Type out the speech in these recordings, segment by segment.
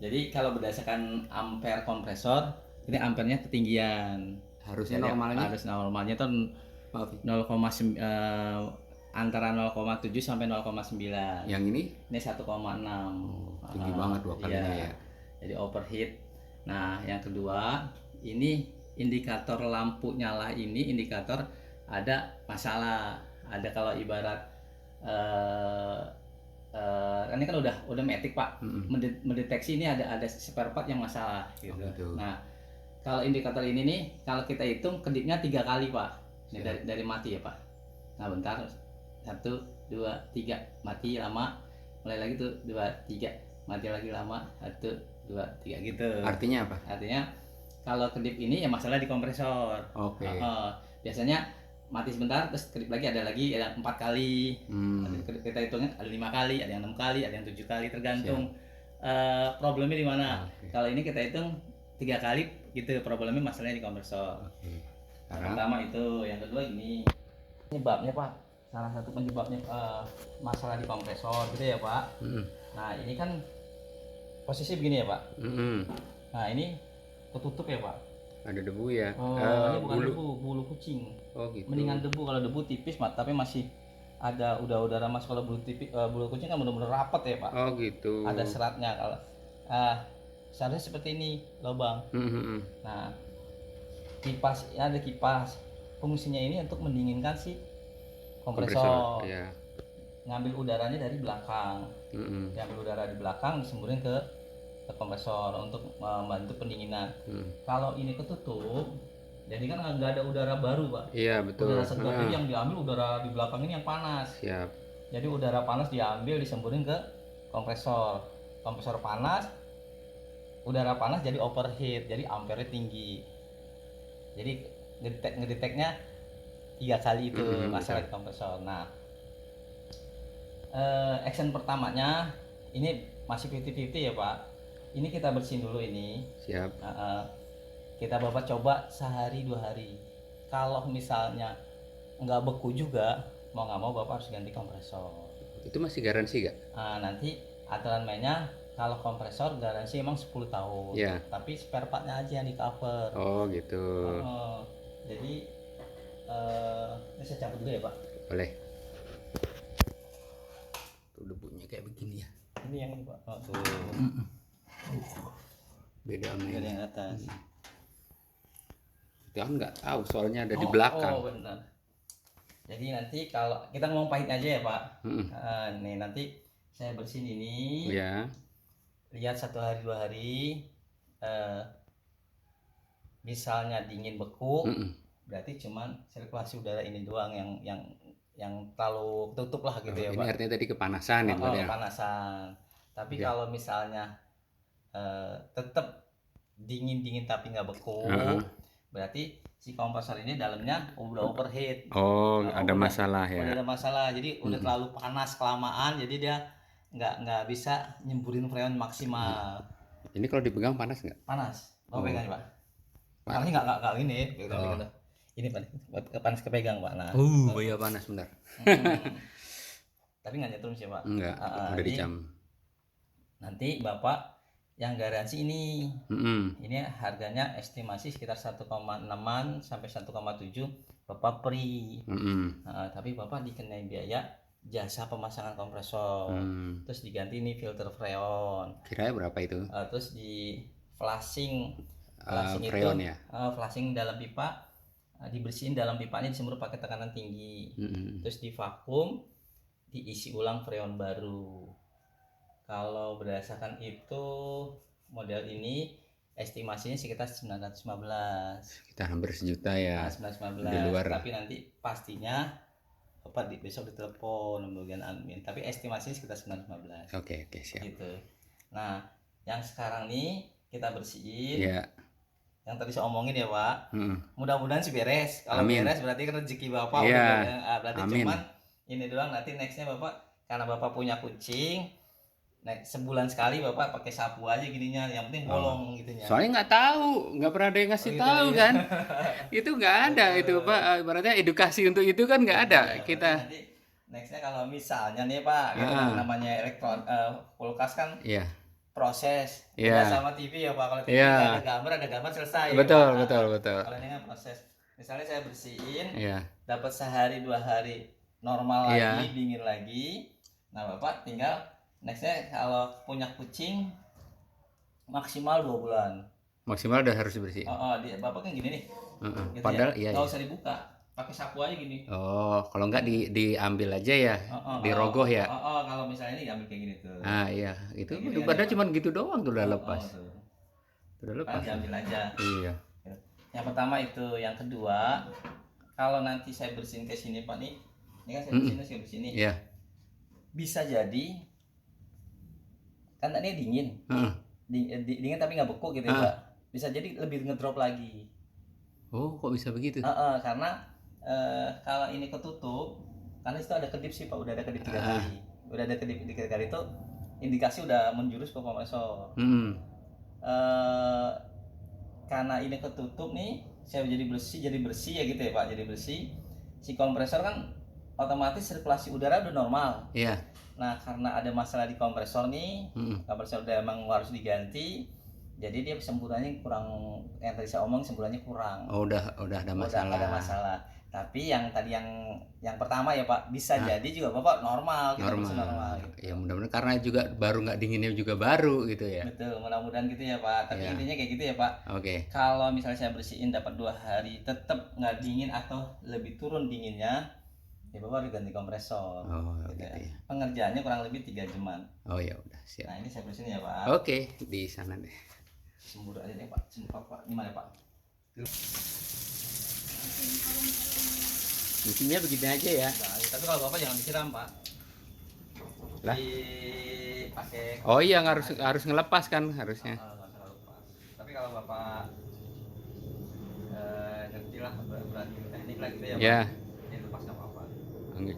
Jadi kalau berdasarkan ampere kompresor, ini ampernya ketinggian. Harusnya Jadi normalnya harus normalnya tuh maaf, 0,9 antara 0,7 sampai 0,9. yang ini Ini 1,6. tinggi banget dua kalinya Iya. ya. Jadi overheat. Nah, yang kedua, ini indikator lampu nyala, ini indikator ada masalah. Ada kalau ibarat ini kan udah matic Pak. Mendeteksi ini ada spare part yang masalah gitu. Gitu. Nah, kalau indikator ini nih, kalau kita hitung kedipnya 3 kali Pak. Ini dari mati ya Pak. Nah bentar, 1, 2, 3 mati lama, mulai lagi tuh 2, 3 mati lagi lama, 1, 2, 3 gitu. Artinya apa? Artinya kalau kedip ini ya masalah di kompresor. Oke. Biasanya mati sebentar, terus kedip lagi ada 4 kali. Kita hitungnya ada 5 kali, ada yang 6 kali, ada yang 7 kali, tergantung problemnya di mana. Kalau ini kita hitung 3 kali gitu, problemnya masalahnya di kompresor. Yang pertama itu, yang kedua ini penyebabnya Pak, salah satu penyebabnya masalah di kompresor gitu ya Pak. Nah ini kan posisi begini ya Pak. Nah ini ketutup ya Pak. Ada debu ya. Ini bukan debu, bulu kucing. Gitu. Mendingan debu, kalau debu tipis tapi masih ada udara masuk. Kalau bulu kucing kan benar-benar rapat ya Pak. Gitu. Ada seratnya. Kalau seharusnya seperti ini lubang. Nah kipas, ada kipas, fungsinya ini untuk mendinginkan si kompresor. Ya. Ngambil udaranya dari belakang. Diambil udara di belakang, disemburin ke kompresor untuk membantu pendinginan. Kalau ini ketutup, jadi kan nggak ada udara baru Pak. Iya betul. Udara segar, jadi yang diambil udara di belakang ini yang panas. Siap. Jadi udara panas diambil, disemburin ke kompresor. Kompresor panas, udara panas jadi overheat, jadi ampere tinggi. Jadi ngedeteknya 3 kali itu masalah di kompresor. Nah, action pertamanya ini masih 50-50 ya Pak. Ini kita bersihin dulu ini. Siap. Kita Bapak coba sehari 2 hari. Kalau misalnya nggak beku juga, mau nggak mau Bapak harus ganti kompresor. Itu masih garansi gak? Nanti aturan mainnya, kalau kompresor garansi emang 10 tahun. Ya. Tapi spare partnya aja yang di cover. Gitu. Jadi ini saya cabut dulu ya Pak. Boleh. Tuh debunya kayak begini ya. Ini yang ini Pak. Tuh. Beda sama yang atas. Dia kan nggak tahu soalnya ada di belakang. Benar. Jadi nanti kalau kita ngomong pahit aja ya Pak. Nih nanti saya bersihin ini. Ya. Lihat 1 hari 2 hari. Misalnya dingin beku, berarti cuman sirkulasi udara ini doang yang terlalu tutup lah gitu ya Pak. Ini artinya tadi kepanasan ya Pak ya. Kepanasan. Tapi kalau misalnya tetap dingin tapi nggak beku, berarti si kompresor ini dalamnya udah overheat. Ada masalah ya. Udah ada masalah, jadi udah terlalu panas kelamaan, jadi dia nggak bisa nyemburin freon maksimal. Ini kalau dipegang panas nggak? Panas. Mau pegang Pak? Panasnya nggak ini. Ini panas kepegang Pak. Nah. Iya panas benar. Tapi nggak nyetrum sih Pak. Enggak, udah dicam. Nanti Bapak yang garansi ini. Ini harganya estimasi sekitar 1,6an sampai 1,7 Bapak free. Tapi Bapak dikenai biaya jasa pemasangan kompresor. Terus diganti ini filter freon. Kiranya berapa itu? Terus di flashing freon itu, ya. Flashing dalam pipa, dibersihin dalam pipanya, disemprot pakai tekanan tinggi. Terus di vakum, diisi ulang freon baru. Kalau berdasarkan itu, model ini estimasinya sekitar 915. Kita hampir sejuta ya. 915. Di luar. Tapi nanti pastinya Bapak besok ditelepon bagian admin. Tapi estimasinya sekitar 915. Oke, siap. Gitu. Nah, yang sekarang nih kita bersihin. Iya. Yang tadi saya omongin ya Pak. Mudah-mudahan sih beres. Kalau beres berarti kan rezeki Bapak. Berarti cuman ini doang. Nanti nextnya Bapak, karena Bapak punya kucing, sebulan sekali Bapak pakai sapu aja gininya, yang penting bolong gitunya. Soalnya nggak tahu, nggak pernah ada yang ngasih tahu ya. Kan. Itu nggak ada itu Pak. Ibaratnya edukasi untuk itu kan nggak ada. Kita. Nanti nextnya kalau misalnya nih Pak, namanya kulkas kan. Iya. proses. Iya. Beda sama TV ya Pak. Kalau TV Iya. ada gambar selesai. Betul, Pak. betul, betul. Kalau ini kan proses. Misalnya saya bersihin, Iya. dapat sehari 2 hari normal Iya. lagi, dingin lagi. Nah Bapak tinggal nextnya kalau punya kucing maksimal 2 bulan. Maksimal udah harus bersih. Bapak kan gini nih. Heeh. Gitu Padahal ya. iya. Nggak Iya. usah dibuka, pakai sapu aja gini. Oh, kalau enggak diambil aja ya, dirogoh ya. Kalau misalnya ini diambil kayak gini tuh. Ah iya, itu Kayak gini padahal aja, cuma gitu doang tuh udah Oh, lepas. tuh. Udah Kan lepas. diambil aja. Iya. Yang pertama itu, yang kedua, kalau nanti saya bersihin ke sini Pak nih, ini kan saya bersihin nih. Iya. Bisa jadi kan ini dingin. Heeh. Dingin tapi nggak beku gitu ya Pak. Bisa jadi lebih ngedrop lagi. Oh, kok bisa begitu? Karena kalau ini ketutup, karena itu ada kedip sih Pak, udah ada kedip 3 kali. Udah ada kedip 3 kali itu indikasi udah menjurus ke kompresor. Karena ini ketutup nih, saya jadi bersih ya gitu ya Pak, jadi bersih. Si kompresor kan otomatis sirkulasi udara udah normal. Iya. Nah karena ada masalah di kompresor nih, kompresor udah emang harus diganti. Jadi dia semburannya kurang, yang tadi saya omong semburannya kurang. Oh, udah ada masalah. Udah ada masalah. Tapi yang tadi yang pertama ya Pak, bisa jadi juga Bapak normal. Normal. Ya mudah-mudahan, karena juga baru, nggak dinginnya juga baru gitu ya. Betul, mudah-mudahan gitu ya Pak. Tapi intinya kayak gitu ya Pak. Oke. Kalau misalnya saya bersihin dapat 2 hari tetap nggak dingin atau lebih turun dinginnya, ya Bapak harus ganti kompresor. Oh, gitu ya. Pengerjaannya kurang lebih 3 jaman. Oh ya udah, siap. Nah ini saya bersihin ya Pak. Oke, di sana deh. Sembur aja deh Pak. Sembur Pak. Gimana Pak? Mesinnya begini aja ya. Nah, tapi kalau Bapak jangan disiram Pak. Lah. Dipakai. Oh iya, harus ngelepas kan harusnya. Tapi kalau Bapak ngerti lah berarti teknik lah gitu ya Pak. Ya. Ini lepas nggak apa-apa. Oke.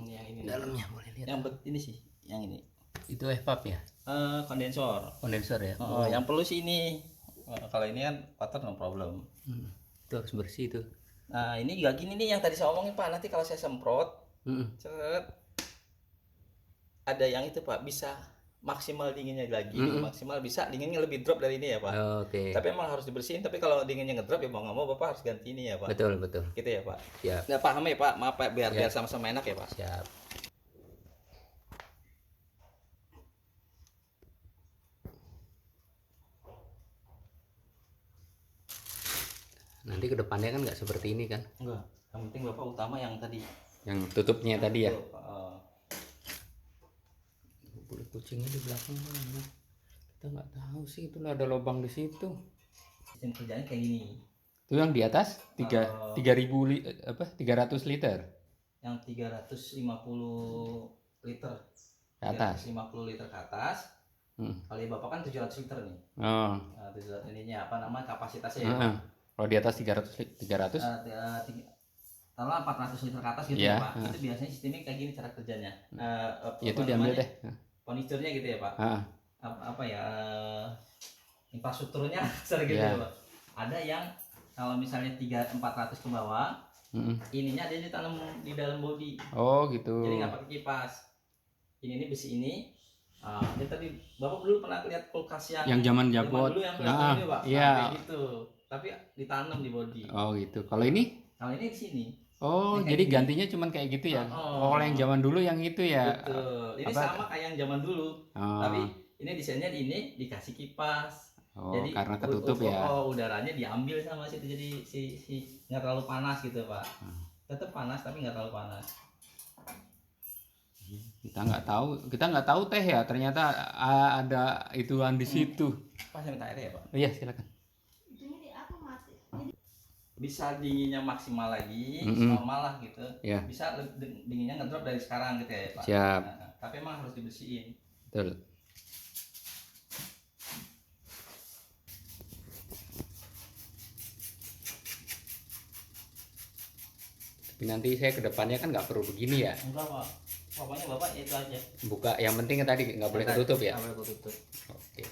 Ini yang ini. Dalamnya boleh lihat. Yang ini sih, yang ini. Itu evap ya? Kondensor ya. Yang perlu sih ini. Kalau ini kan water no problem. Itu harus bersih tuh. Nah ini juga gini nih yang tadi saya omongin Pak. Nanti kalau saya semprot, ada yang itu Pak, bisa maksimal dinginnya lagi, maksimal bisa dinginnya lebih drop dari ini ya Pak. Oke. Tapi emang harus dibersihin. Tapi kalau dinginnya ngedrop ya mau nggak mau Bapak harus ganti ini ya Pak. Betul. Gitu ya Pak. Siap. Nggak paham ya Pak. Maaf Pak, biar sama-sama enak ya Pak. Siap. Nanti kedepannya kan nggak seperti ini kan? Enggak. Yang penting Bapak utama yang tadi. Yang tutupnya tadi ya? Betul, kucingnya di belakang mana? Kita nggak tahu sih, itu ada lubang di situ. Sistem kerjanya kayak gini. Itu yang di atas 300 liter. Yang 350 liter. Ke atas. 350 liter ke atas. Kali Bapak kan 700 liter nih. Oh. Nah, 700 ininya apa nama kapasitasnya ya? Kalau di atas 300? Kalau 400 liter ke atas gitu ya Pak. Itu biasanya sistemnya kayak gini cara kerjanya. Itu diambil deh. Furniturnya gitu ya Pak. Apa ya? Infrastrukturnya sering gitu ya Pak. Ada yang kalau misalnya 400 ke bawah, ininya ada ditanam di dalam bodi. Oh gitu. Jadi nggak pakai kipas. Ini besi ini. Ini tadi Bapak dulu pernah lihat kulkas yang zaman Japot. Dulu yang kelihatan ini Pak. Iya. Gitu. Tapi ditanam di bodi. Oh gitu. Kalau ini? Kalau ini di sini. Oh, ini jadi gantinya cuman kayak gitu ya? Oh, yang zaman dulu yang itu ya? Betul. Ini sama kayak yang zaman dulu. Tapi ini desainnya ini dikasih kipas. Oh, jadi karena ketutup ya? Udaranya diambil sama situ, jadi si nggak terlalu panas gitu Pak. Tetap panas tapi nggak terlalu panas. Kita nggak tahu teh ya, ternyata ada ituan di situ. Pas saya minta air ya Pak? Iya silakan. Bisa dinginnya maksimal lagi, normal lah gitu. Yeah. Bisa dinginnya ngedrop dari sekarang gitu ya Pak. Siap. Tapi emang harus dibersihin. Betul. Tapi nanti saya kedepannya kan nggak perlu begini ya? Enggak Pak. Pokoknya Bapak itu aja. Buka, yang penting tadi nggak boleh ketutup ya? Nggak boleh ketutup. Oke.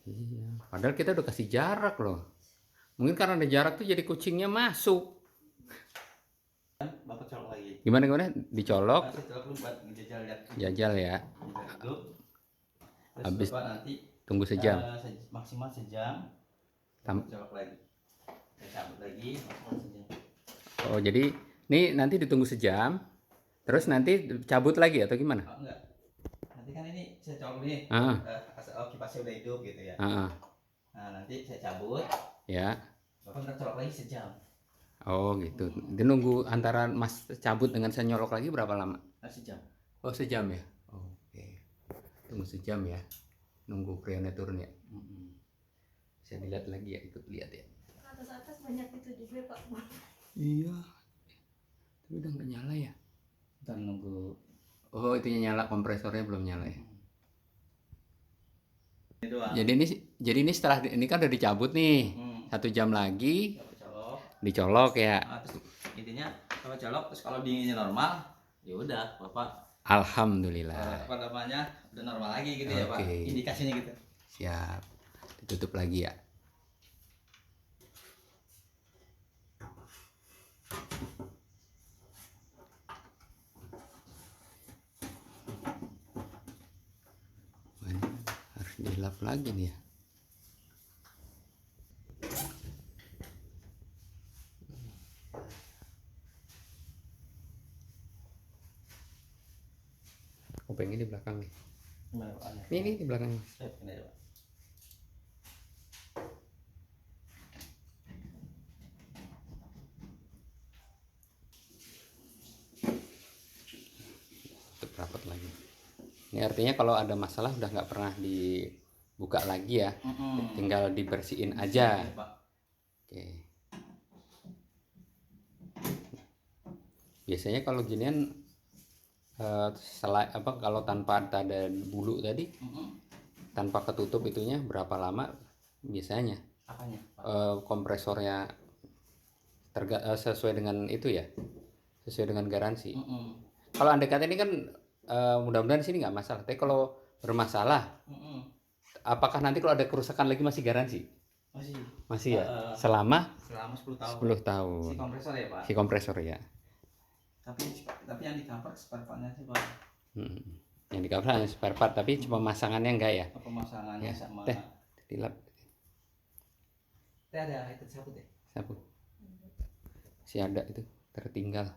Iya, padahal kita udah kasih jarak loh. Mungkin karena ada jarak tuh jadi kucingnya masuk. Bapak colok lagi. Gimana gimana? Dicolok, Saya colok dulu buat ngejajal lihat. jajal ya. Jajal dulu. Terus Habis Bapak nanti tunggu sejam. maksimal sejam. Bapak colok lagi. Saya cabut lagi maksimal sejam. Oh, jadi ini nanti ditunggu sejam. Terus nanti cabut lagi atau gimana? Oh, enggak. Nanti kan ini saya colok nih. Ah. Kipasnya udah hidup gitu ya. Ah, Nah, nanti saya cabut. ya. Bapak ntar colok lagi sejam. Oh gitu. Dia nunggu antara Mas cabut dengan saya nyolok lagi berapa lama? Nah, sejam. Oh sejam ya. Oke. Tunggu sejam ya. Nunggu kreonnya turun ya. Saya dilihat lagi ya, ikut lihat ya. Atas banyak itu juga Pak. Iya. Tapi udah nggak nyala ya. Ntar nunggu. Oh itunya nyala, kompresornya belum nyala ya. Ini doang. Jadi ini setelah ini kan udah dicabut nih. 1 jam lagi Bapak colok. dicolok ya. Nah, terus intinya Bapak colok, terus kalau dinginnya normal, ya udah Bapak Alhamdulillah. apa namanya udah normal lagi gitu ya Pak. Oke. Indikasinya gitu. Siap. Ditutup lagi ya. Wah, ini harus dilap lagi nih ya. Kopengnya di belakang nih. Gimana Pak? Ini di belakang. Ini aja, Pak. Tutup rapat lagi. Ini artinya kalau ada masalah udah nggak pernah dibuka lagi ya. Tinggal dibersihin aja. Iya, Pak. Oke. Biasanya kalau ginian kalau tanpa ada bulu tadi, tanpa ketutup itunya berapa lama biasanya? Apanya, Pak? Kompresornya sesuai dengan itu ya, sesuai dengan garansi. Kalau andai kata ini kan mudah-mudahan di sini nggak masalah. Tapi kalau bermasalah, apakah nanti kalau ada kerusakan lagi masih garansi? Masih ya. Selama 10 tahun. 10 tahun. Si kompresor ya Pak. Si kompresor ya. Tapi yang di cover spare partnya sih Pak. Yang di cover hanya spare part, tapi cuma masangannya enggak ya? Pemasangannya Ya, sama. Teh, dilap. Teh ada itu sabut ya? Sapu. Si ada itu tertinggal.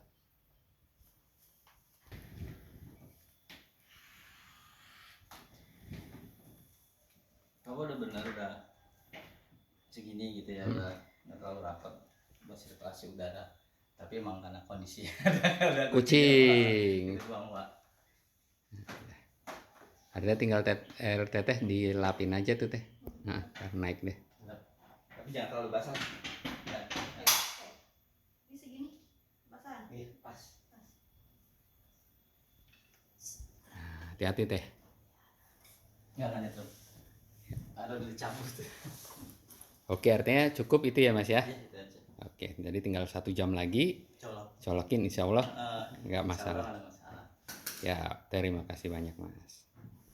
Kamu udah benar udah segini gitu ya, udah nggak terlalu rapat buat sirkulasi udara. Tapi emang karena kondisi ada Kucing. Itu doang, Pak. Ada tinggal air teteh dilapin aja tuh teh. Nah, naik deh. Tapi jangan terlalu basah. Ya, Ini segini basah. iya, pas. Nah, hati-hati teh. Nggak nyetrum. Ada udah dicabut. Oke, artinya cukup itu ya Mas ya. Iya, itu aja. Oke, jadi tinggal 1 jam lagi Colok. colokin, insya Allah nggak Insya Allah masalah. nggak ada masalah. Ya, terima kasih banyak Mas.